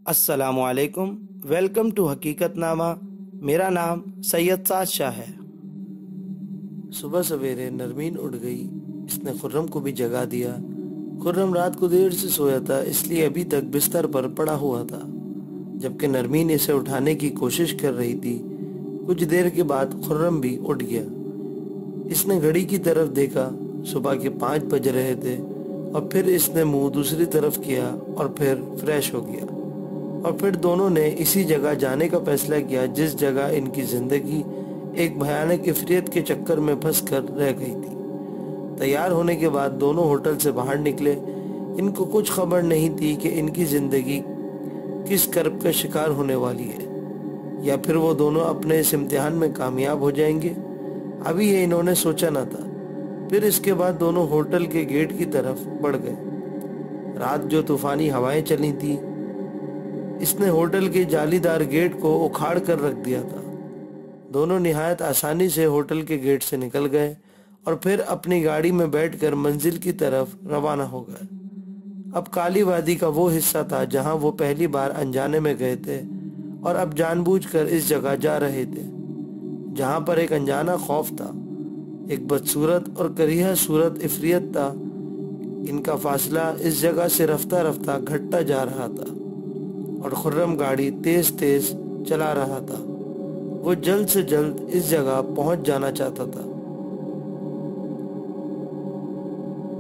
السلام علیکم، welcome to حقیقت نامہ۔ میرا نام سید سعد شاہ ہے۔ صبح سویرے نرمین اٹھ گئی۔ اس نے خرم کو بھی جگا دیا۔ خرم رات کو دیر سے سویا تھا، اس لیے ابھی تک بستر پر پڑا ہوا تھا، جبکہ نرمین اسے اٹھانے کی کوشش کر رہی تھی۔ کچھ دیر کے بعد خرم بھی اٹھ گیا۔ اس نے گھڑی کی طرف دیکھا، صبح کے 5 بج رہے تھے، اور پھر اس نے منہ دوسری طرف کیا اور پھر فریش ہو گیا، اور پھر دونوں نے اسی جگہ جانے کا فیصلہ کیا جس جگہ ان کی زندگی ایک بھیانک عفریت کے چکر میں پھنس کر رہ گئی تھی۔ تیار ہونے کے بعد دونوں ہوٹل سے باہر نکلے۔ ان کو کچھ خبر نہیں تھی کہ ان کی زندگی کس کرب کا شکار ہونے والی ہے، یا پھر وہ دونوں اپنے اس امتحان میں کامیاب ہو جائیں گے۔ ابھی یہ انہوں نے سوچا نہ تھا۔ پھر اس کے بعد دونوں ہوٹل کے گیٹ کی طرف بڑھ گئے۔ رات جو طوفانی ہوائیں چلی تھی، اس نے ہوٹل کے جالی دار گیٹ کو اکھاڑ کر رکھ دیا تھا۔ دونوں نہایت آسانی سے ہوٹل کے گیٹ سے نکل گئے اور پھر اپنی گاڑی میں بیٹھ کر منزل کی طرف روانہ ہو گئے۔ اب کالی وادی کا وہ حصہ تھا جہاں وہ پہلی بار انجانے میں گئے تھے، اور اب جان بوجھ کر اس جگہ جا رہے تھے جہاں پر ایک انجانا خوف تھا، ایک بدصورت اور کریہہ صورت عفریت تھا۔ ان کا فاصلہ اس جگہ سے رفتہ رفتہ گھٹتا جا رہا تھا، اور خرم گاڑی تیز تیز چلا رہا تھا۔ وہ جلد سے جلد اس جگہ پہنچ جانا چاہتا تھا۔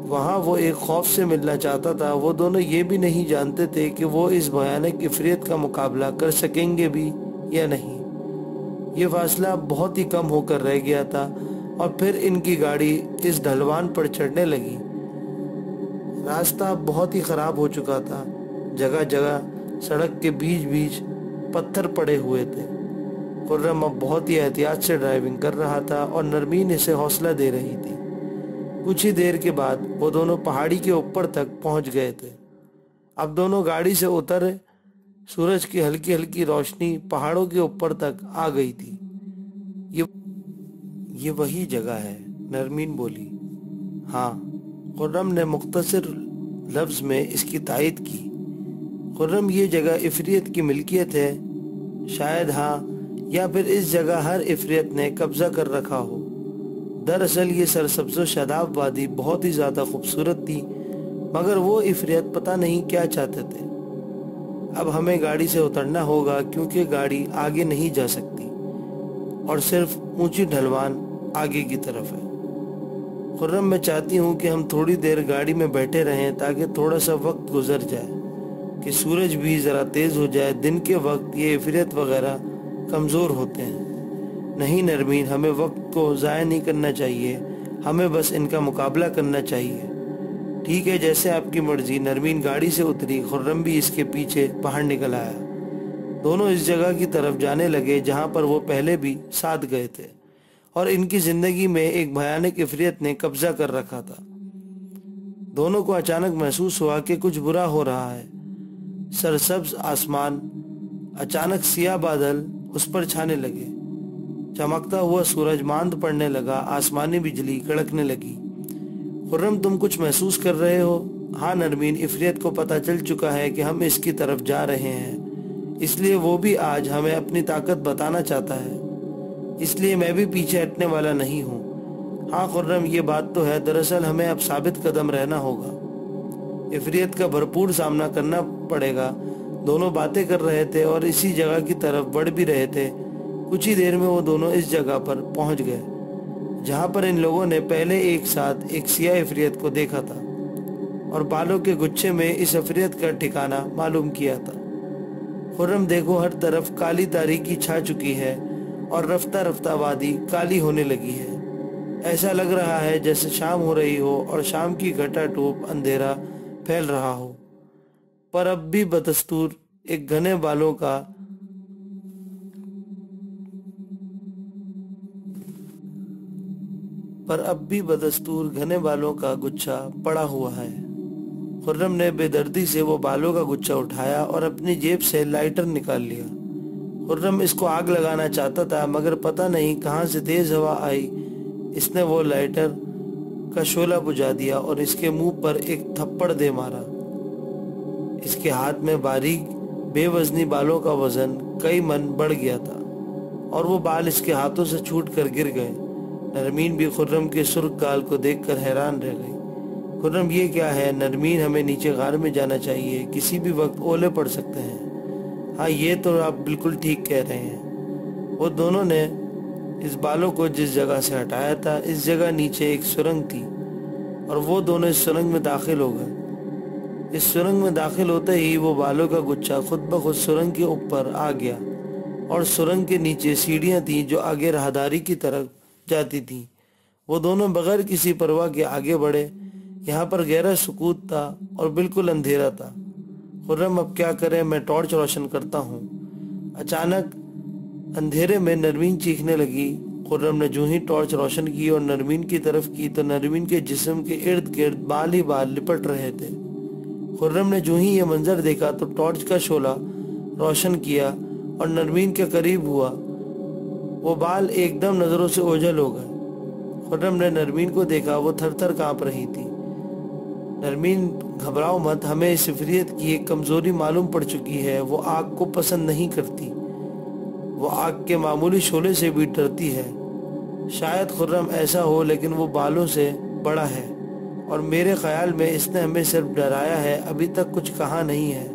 وہاں وہ ایک خوف سے ملنا چاہتا تھا۔ وہ دونوں یہ بھی نہیں جانتے تھے کہ وہ اس بھیانک عفریت کا مقابلہ کر سکیں گے بھی یا نہیں۔ یہ فاصلہ بہت ہی کم ہو کر رہ گیا تھا، اور پھر ان کی گاڑی اس ڈھلوان پر چڑھنے لگی۔ راستہ بہت ہی خراب ہو چکا تھا، جگہ جگہ سڑک کے بیچ بیچ پتھر پڑے ہوئے تھے۔ خرم اب بہت ہی احتیاط سے ڈرائیونگ کر رہا تھا، اور نرمین اسے حوصلہ دے رہی تھی۔ کچھ ہی دیر کے بعد وہ دونوں پہاڑی کے اوپر تک پہنچ گئے تھے۔ اب دونوں گاڑی سے اترے۔ سورج کی ہلکی ہلکی روشنی پہاڑوں کے اوپر تک آ گئی تھی۔ یہ وہی جگہ ہے، نرمین بولی۔ ہاں، خرم نے مختصر لفظ میں اس کی تائید کی۔ خرم، یہ جگہ عفریت کی ملکیت ہے؟ شاید ہاں، یا پھر اس جگہ ہر عفریت نے قبضہ کر رکھا ہو۔ دراصل یہ سرسبز و شاداب وادی بہت ہی زیادہ خوبصورت تھی، مگر وہ عفریت پتہ نہیں کیا چاہتے تھے۔ اب ہمیں گاڑی سے اترنا ہوگا کیونکہ گاڑی آگے نہیں جا سکتی، اور صرف اونچی ڈھلوان آگے کی طرف ہے۔ خرم، میں چاہتی ہوں کہ ہم تھوڑی دیر گاڑی میں بیٹھے رہیں تاکہ تھوڑا سا وقت گزر جائے، کہ سورج بھی ذرا تیز ہو جائے۔ دن کے وقت یہ عفریت وغیرہ کمزور ہوتے ہیں۔ نہیں نرمین، ہمیں وقت کو ضائع نہیں کرنا چاہیے، ہمیں بس ان کا مقابلہ کرنا چاہیے۔ ٹھیک ہے، جیسے آپ کی مرضی۔ نرمین گاڑی سے اتری، خرم بھی اس کے پیچھے باہر نکل آیا۔ دونوں اس جگہ کی طرف جانے لگے جہاں پر وہ پہلے بھی ساتھ گئے تھے، اور ان کی زندگی میں ایک بھیانک عفریت نے قبضہ کر رکھا تھا۔ دونوں کو اچانک محسوس ہوا کہ کچھ برا ہو رہا ہے۔ سرسبز آسمان، اچانک سیاہ بادل اس پر چھانے لگے، چمکتا ہوا سورج ماند پڑنے لگا، آسمانی بجلی کڑکنے لگی۔ خرم، تم کچھ محسوس کر رہے ہو؟ ہاں نرمین، عفریت کو پتہ چل چکا ہے کہ ہم اس کی طرف جا رہے ہیں، اس لیے وہ بھی آج ہمیں اپنی طاقت بتانا چاہتا ہے، اس لیے میں بھی پیچھے ہٹنے والا نہیں ہوں۔ ہاں خرم، یہ بات تو ہے۔ دراصل ہمیں اب ثابت قدم رہنا ہوگا، عفریت کا بھرپور سامنا کرنا پڑے گا۔ دونوں باتیں کر رہے تھے اور اسی جگہ کی طرف بڑھ بھی رہے تھے۔ کچھ ہی دیر میں وہ دونوں اس جگہ پر پہنچ گئے جہاں پر ان لوگوں نے پہلے ایک ساتھ ایک سیاہ عفریت کو دیکھا تھا، اور بالوں کے گچھے میں اس عفریت کا ٹھکانہ معلوم کیا تھا۔ خرم، دیکھو، ہر طرف کالی تاریکی چھا چکی ہے، اور رفتہ رفتہ وادی کالی ہونے لگی ہے۔ ایسا لگ رہا ہے جیسے شام ہو رہی ہو، اور شام کی گھٹا ٹوپ اندھیرا پھیل رہا ہو، پر اب بھی بدستور ایک گھنے بالوں کا گچھا پڑا ہوا ہے۔ خرم نے بے دردی سے وہ بالوں کا گچھا اٹھایا اور اپنی جیب سے لائٹر نکال لیا۔ خرم اس کو آگ لگانا چاہتا تھا، مگر پتہ نہیں کہاں سے تیز ہوا آئی۔ اس نے وہ لائٹر کا شعلہ بجھا دیا اور اس کے منہ پر ایک تھپڑ دے مارا۔ اس کے ہاتھ میں باریک بے وزنی بالوں کا وزن کئی من بڑھ گیا تھا اور وہ بال اس کے ہاتھوں سے چھوٹ کر گر گئے۔ نرمین بھی خرم کے سرخ گال کو دیکھ کر حیران رہ گئی۔ خرم یہ کیا ہے؟ نرمین ہمیں نیچے غار میں جانا چاہیے، کسی بھی وقت اولے پڑ سکتے ہیں۔ ہاں یہ تو آپ بالکل ٹھیک کہہ رہے ہیں۔ وہ دونوں نے اس بالوں کو جس جگہ سے ہٹایا تھا اس جگہ نیچے ایک سرنگ تھی اور وہ دونوں اس سرنگ میں داخل ہو گئے۔ اس سرنگ میں داخل ہوتے ہی وہ بالوں کا گچھا خود بخود سرنگ کے اوپر آ گیا اور سرنگ کے نیچے سیڑھیاں تھیں جو آگے راہداری کی طرف جاتی تھیں۔ وہ دونوں بغیر کسی پرواہ کے آگے بڑھے۔ یہاں پر گہرا سکوت تھا اور بالکل اندھیرا تھا۔ خرم اب کیا کریں؟ میں ٹارچ روشن کرتا ہوں۔ اچانک اندھیرے میں نرمین چیخنے لگی۔ خرم نے جو ہی ٹارچ روشن کی اور نرمین کی طرف کی تو نرمین کے جسم کے ارد گرد بال ہی بال لپٹ رہے تھے۔ خرم نے جو ہی یہ منظر دیکھا تو ٹارچ کا شعلہ روشن کیا اور نرمین کے قریب ہوا۔ وہ بال ایک دم نظروں سے اوجھل ہو گئے۔ خرم نے نرمین کو دیکھا، وہ تھر تھر کانپ رہی تھی۔ نرمین گھبراؤ مت، ہمیں اس عفریت کی ایک کمزوری معلوم پڑ چکی ہے، وہ آگ کو پسند نہیں کرتی، وہ آگ کے معمولی شعلے سے بھی ڈرتی ہے۔ شاید خرم ایسا ہو لیکن وہ بالوں سے بڑا ہے اور میرے خیال میں اس نے ہمیں صرف ڈرایا ہے، ابھی تک کچھ کہا نہیں ہے،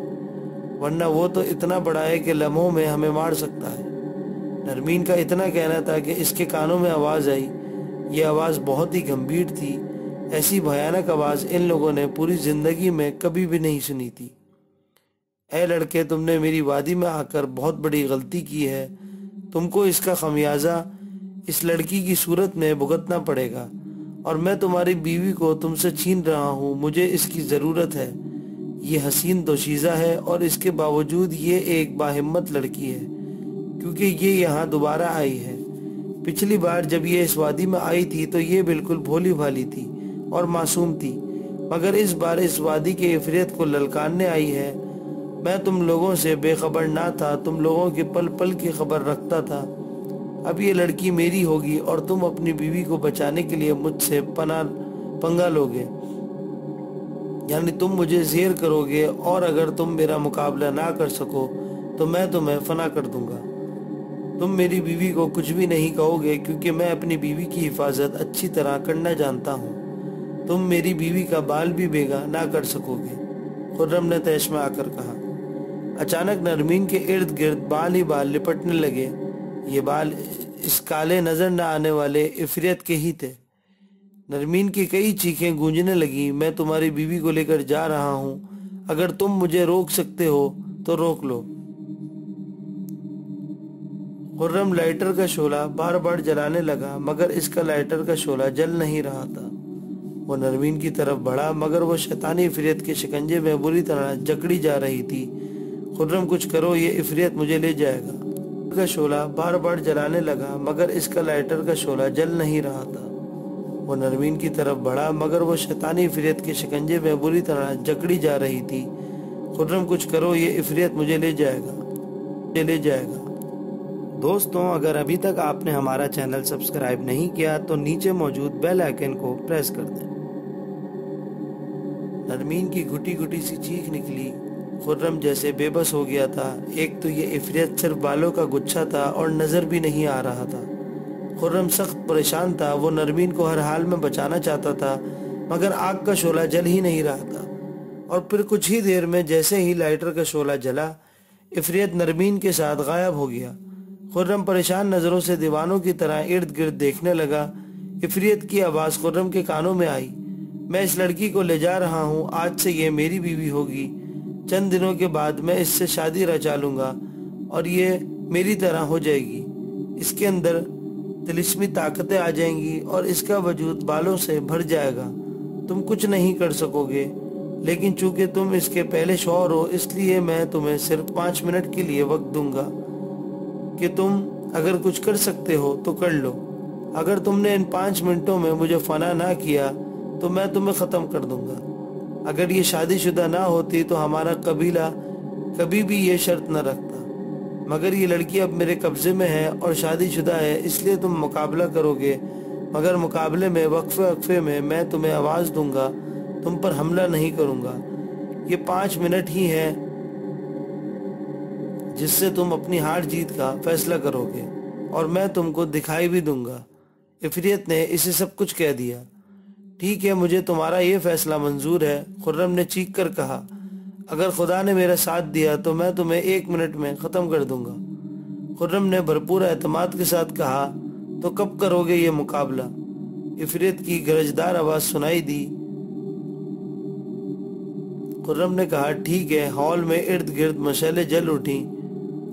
ورنہ وہ تو اتنا بڑا ہے کہ لمحوں میں ہمیں مار سکتا ہے۔ نرمین کا اتنا کہنا تھا کہ اس کے کانوں میں آواز آئی۔ یہ آواز بہت ہی گمبھیر تھی، ایسی بھیانک آواز ان لوگوں نے پوری زندگی میں کبھی بھی نہیں سنی تھی۔ اے لڑکے، تم نے میری وادی میں آ کر بہت بڑی غلطی کی ہے، تم کو اس کا خمیازہ اس لڑکی کی صورت میں بھگتنا پڑے گا، اور میں تمہاری بیوی کو تم سے چھین رہا ہوں، مجھے اس کی ضرورت ہے۔ یہ حسین دوشیزہ ہے اور اس کے باوجود یہ ایک باہمت لڑکی ہے، کیونکہ یہ یہاں دوبارہ آئی ہے۔ پچھلی بار جب یہ اس وادی میں آئی تھی تو یہ بالکل بھولی بھالی تھی اور معصوم تھی، مگر اس بار اس وادی کے عفریت کو للکارنے آئی ہے۔ میں تم لوگوں سے بے خبر نہ تھا، تم لوگوں کے پل پل کی خبر رکھتا تھا۔ اب یہ لڑکی میری ہوگی اور تم اپنی بیوی کو بچانے کے لیے مجھ سے پنگا لوگے، یعنی تم مجھے زیر کرو گے، اور اگر تم میرا مقابلہ نہ کر سکو تو میں تمہیں فنا کر دوں گا۔ تم میری بیوی کو کچھ بھی نہیں کہو گے کیونکہ میں اپنی بیوی کی حفاظت اچھی طرح کرنا جانتا ہوں۔ تم میری بیوی کا بال بھی بیگا نہ کر سکو گے، خرم نے طیش میں آ کر کہا۔ اچانک نرمین کے ارد گرد بال ہی بال لپٹنے لگے۔ یہ بال اس کالے نظر نہ آنے والے عفریت کے ہی تھے۔ نرمین کی کئی چیخیں گونجنے لگیں۔ میں تمہاری بیوی کو لے کر جا رہا ہوں، اگر تم مجھے روک سکتے ہو تو روک لو۔ خرم لائٹر کا شعلہ بار بار جلانے لگا مگر اس کا لائٹر کا شعلہ جل نہیں رہا تھا۔ وہ نرمین کی طرف بڑھا مگر وہ شیطانی عفریت کے شکنجے میں بری طرح جکڑی جا رہی تھی۔ خرم کچھ کرو، یہ عفریت مجھے لے جائے گا۔ کا شعلہ بار بار جلانے لگا مگر اس کا لائٹر کا شعلہ جل نہیں رہا تھا۔ وہ نرمین کی طرف بڑھا مگر وہ شیطانی عفریت کے شکنجے میں بری طرح جکڑی جا رہی تھی۔ خرم کچھ کرو، یہ عفریت مجھے لے جائے گا۔ دوستوں، اگر ابھی تک آپ نے ہمارا چینل سبسکرائب نہیں کیا تو نیچے موجود بیل آئیکن کو پریس کر دیں۔ نرمین کی گھٹی گھٹی سی چیخ نکلی۔ خرم جیسے بے بس ہو گیا تھا۔ ایک تو یہ عفریت صرف بالوں کا گچھا تھا اور نظر بھی نہیں آ رہا تھا۔ خرم سخت پریشان تھا، وہ نرمین کو ہر حال میں بچانا چاہتا تھا مگر آگ کا شعلہ جل ہی نہیں رہا تھا، اور پھر کچھ ہی دیر میں جیسے ہی لائٹر کا شعلہ جلا، عفریت نرمین کے ساتھ غائب ہو گیا۔ خرم پریشان نظروں سے دیوانوں کی طرح ارد گرد دیکھنے لگا۔ عفریت کی آواز خرم کے کانوں میں آئی، میں اس لڑکی کو لے جا رہا ہوں، آج سے یہ میری بیوی ہوگی، چند دنوں کے بعد میں اس سے شادی رچا لوں گا اور یہ میری طرح ہو جائے گی، اس کے اندر طلسمی طاقتیں آ جائیں گی اور اس کا وجود بالوں سے بھر جائے گا، تم کچھ نہیں کر سکو گے، لیکن چونکہ تم اس کے پہلے شوہر ہو اس لیے میں تمہیں صرف 5 منٹ کے لیے وقت دوں گا کہ تم اگر کچھ کر سکتے ہو تو کر لو، اگر تم نے ان 5 منٹوں میں مجھے فنا نہ کیا تو میں تمہیں ختم کر دوں گا۔ اگر یہ شادی شدہ نہ ہوتی تو ہمارا قبیلہ کبھی بھی یہ شرط نہ رکھتا، مگر یہ لڑکی اب میرے قبضے میں ہے اور شادی شدہ ہے، اس لیے تم مقابلہ کرو گے، مگر مقابلے میں وقفے میں تمہیں آواز دوں گا، تم پر حملہ نہیں کروں گا۔ یہ 5 منٹ ہی ہیں، جس سے تم اپنی ہار جیت کا فیصلہ کرو گے اور میں تم کو دکھائی بھی دوں گا۔ عفریت نے اسے سب کچھ کہہ دیا۔ ٹھیک ہے، مجھے تمہارا یہ فیصلہ منظور ہے، خرم نے چیخ کر کہا۔ اگر خدا نے میرا ساتھ دیا تو میں تمہیں 1 منٹ میں ختم کر دوں گا۔ خرم نے بھرپور اعتماد کے ساتھ کہا، تو کب کرو گے یہ مقابلہ؟ عفریت کی گرجدار آواز سنائی دی۔ خرم نے کہا، ٹھیک ہے۔ ہال میں ارد گرد مشعلیں جل اٹھیں۔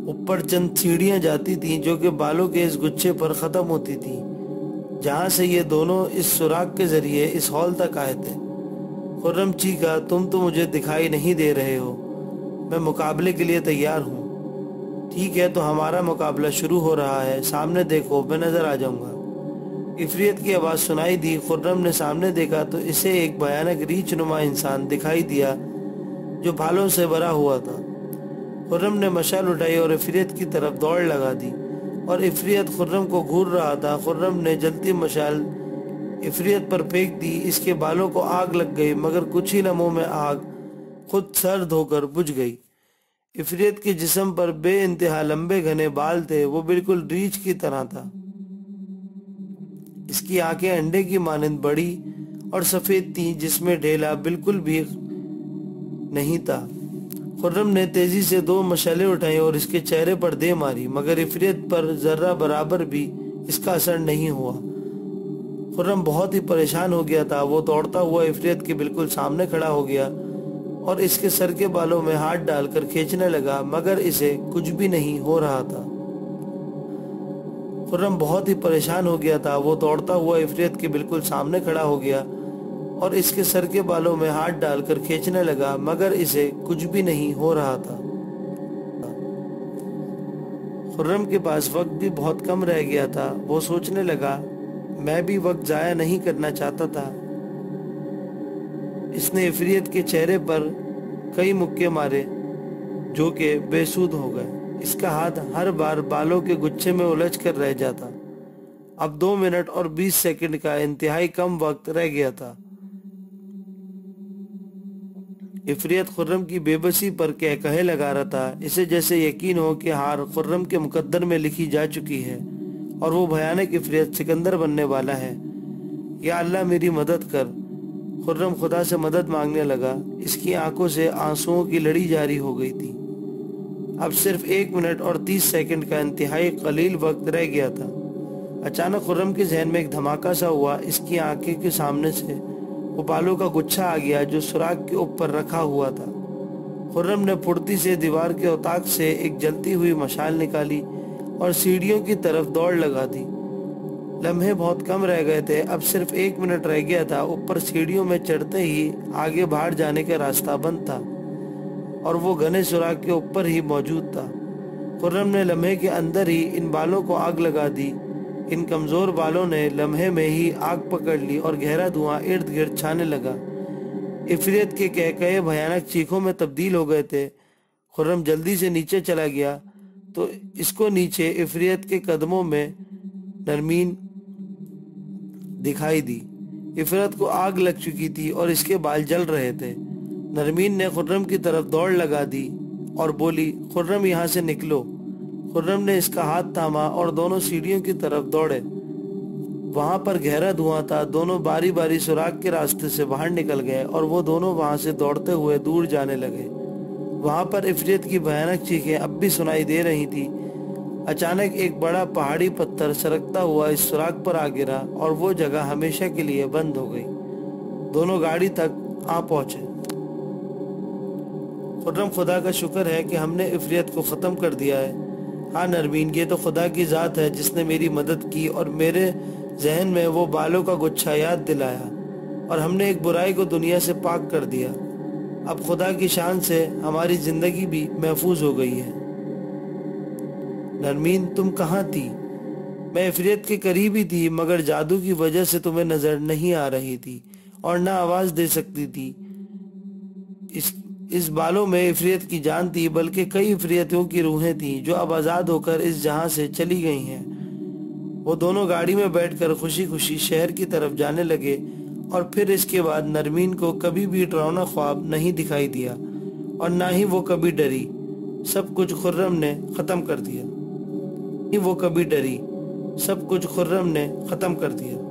اوپر چند سیڑھیاں جاتی تھیں جو کہ بالوں کے اس گچھے پر ختم ہوتی تھیں، جہاں سے یہ دونوں اس سوراخ کے ذریعے اس ہال تک آئے تھے۔ خرم چیخا، تم تو مجھے دکھائی نہیں دے رہے ہو، میں مقابلے کے لیے تیار ہوں۔ ٹھیک ہے، تو ہمارا مقابلہ شروع ہو رہا ہے، سامنے دیکھو، میں نظر آ جاؤں گا۔ عفریت کی آواز سنائی دی۔ خرم نے سامنے دیکھا تو اسے ایک بھیانک ریچھ نما انسان دکھائی دیا جو بھالوں سے بھرا ہوا تھا۔ خرم نے مشعل اٹھائی اور عفریت کی طرف دوڑ لگا دی، اور عفریت خرم کو گھور رہا تھا۔ خرم نے جلتی مشعل عفریت پر پھینک دی۔ اس کے بالوں کو آگ لگ گئی، مگر کچھ ہی لمحوں میں آگ خود سرد ہو کر بجھ گئی۔ عفریت کے جسم پر بے انتہا لمبے گھنے بال تھے، وہ بالکل ریچھ کی طرح تھا۔ اس کی آنکھیں انڈے کی مانند بڑی اور سفید تھیں، جس میں ڈھیلا بالکل بھی نہیں تھا۔ خرم نے تیزی سے 2 مشعلیں اٹھائیں اور اس کے چہرے پر دے ماری، مگر عفریت پر ذرہ برابر بھی اس کا اثر نہیں ہوا۔ خرم بہت ہی پریشان ہو گیا تھا۔ وہ دوڑتا ہوا عفریت کے بالکل سامنے کھڑا ہو گیا اور اس کے سر کے بالوں میں ہاتھ ڈال کر کھینچنے لگا، مگر اسے کچھ بھی نہیں ہو رہا تھا۔ خرم بہت ہی پریشان ہو گیا تھا۔ وہ دوڑتا ہوا عفریت کے بالکل سامنے کھڑا ہو گیا اور اس کے سر کے بالوں میں ہاتھ ڈال کر کھینچنے لگا، مگر اسے کچھ بھی نہیں ہو رہا تھا۔ خرم کے پاس وقت بھی بہت کم رہ گیا تھا۔ وہ سوچنے لگا، میں بھی وقت ضائع نہیں کرنا چاہتا تھا۔ اس نے عفریت کے چہرے پر کئی مکے مارے جو کہ بے سود ہو گئے۔ اس کا ہاتھ ہر بار بالوں کے گچھے میں الجھ کر رہ جاتا۔ اب 2 منٹ اور 20 سیکنڈ کا انتہائی کم وقت رہ گیا تھا۔ عفریت خرم کی بے بسی پر کہے لگا رہا تھا، اسے جیسے یقین ہو کہ ہار خرم کے مقدر میں لکھی جا چکی ہے اور وہ بھیانک عفریت سکندر بننے والا ہے۔ یا اللہ میری مدد کر۔ خرم خدا سے مدد مانگنے لگا۔ اس کی آنکھوں سے آنسوؤں کی لڑی جاری ہو گئی تھی۔ اب صرف 1 منٹ اور 30 سیکنڈ کا انتہائی قلیل وقت رہ گیا تھا۔ اچانک خرم کے ذہن میں ایک دھماکہ سا ہوا۔ اس کی آنکھیں کے سامنے سے وہ بالوں کا گچھا آ گیا جو سوراخ کے اوپر رکھا ہوا تھا۔ خرم نے پھرتی سے دیوار کے اتاق سے ایک جلتی ہوئی مشعل نکالی اور سیڑھیوں کی طرف دوڑ لگا دی۔ لمحے بہت کم رہ گئے تھے، اب صرف 1 منٹ رہ گیا تھا۔ اوپر سیڑھیوں میں چڑھتے ہی آگے باہر جانے کا راستہ بند تھا اور وہ گھنے سوراخ کے اوپر ہی موجود تھا۔ خرم نے لمحے کے اندر ہی ان بالوں کو آگ لگا دی۔ ان کمزور بالوں نے لمحے میں ہی آگ پکڑ لی اور گہرا دھواں ارد گرد چھانے لگا۔ عفریت کے کہے بھیانک چیخوں میں تبدیل ہو گئے تھے۔ خرم جلدی سے نیچے چلا گیا تو اس کو نیچے عفریت کے قدموں میں نرمین دکھائی دی۔ عفریت کو آگ لگ چکی تھی اور اس کے بال جل رہے تھے۔ نرمین نے خرم کی طرف دوڑ لگا دی اور بولی، خرم یہاں سے نکلو۔ خرم نے اس کا ہاتھ تھاما اور دونوں سیڑھیوں کی طرف دوڑے۔ وہاں پر گہرا دھواں تھا۔ دونوں باری باری سوراخ کے راستے سے باہر نکل گئے اور وہ دونوں وہاں سے دوڑتے ہوئے دور جانے لگے۔ وہاں پر عفریت کی بھیانک چیخیں اب بھی سنائی دے رہی تھی۔ اچانک ایک بڑا پہاڑی پتھر سرکتا ہوا اس سوراخ پر آ گرا اور وہ جگہ ہمیشہ کے لیے بند ہو گئی۔ دونوں گاڑی تک آ پہنچے۔ خرم، خدا کا شکر ہے کہ ہم نے عفریت کو ختم کر دیا ہے۔ ہاں نرمین، یہ تو خدا کی ذات ہے جس نے میری مدد کی اور میرے ذہن میں وہ بالوں کا گچھا یاد دلایا اور ہم نے ایک برائی کو دنیا سے پاک کر دیا۔ اب خدا کی شان سے ہماری زندگی بھی محفوظ ہو گئی ہے۔ نرمین، تم کہاں تھی؟ میں عفریت کے قریب ہی تھی، مگر جادو کی وجہ سے تمہیں نظر نہیں آ رہی تھی اور نہ آواز دے سکتی تھی۔ اس بالوں میں عفریت کی جان تھی، بلکہ کئی عفریتوں کی روحیں تھیں جو اب آزاد ہو کر اس جہاں سے چلی گئی ہیں۔ وہ دونوں گاڑی میں بیٹھ کر خوشی خوشی شہر کی طرف جانے لگے اور پھر اس کے بعد نرمین کو کبھی بھی ڈراؤنا خواب نہیں دکھائی دیا اور نہ ہی وہ کبھی ڈری۔ سب کچھ خرم نے ختم کر دیا۔ وہ کبھی ڈری، سب کچھ خرم نے ختم کر دیا۔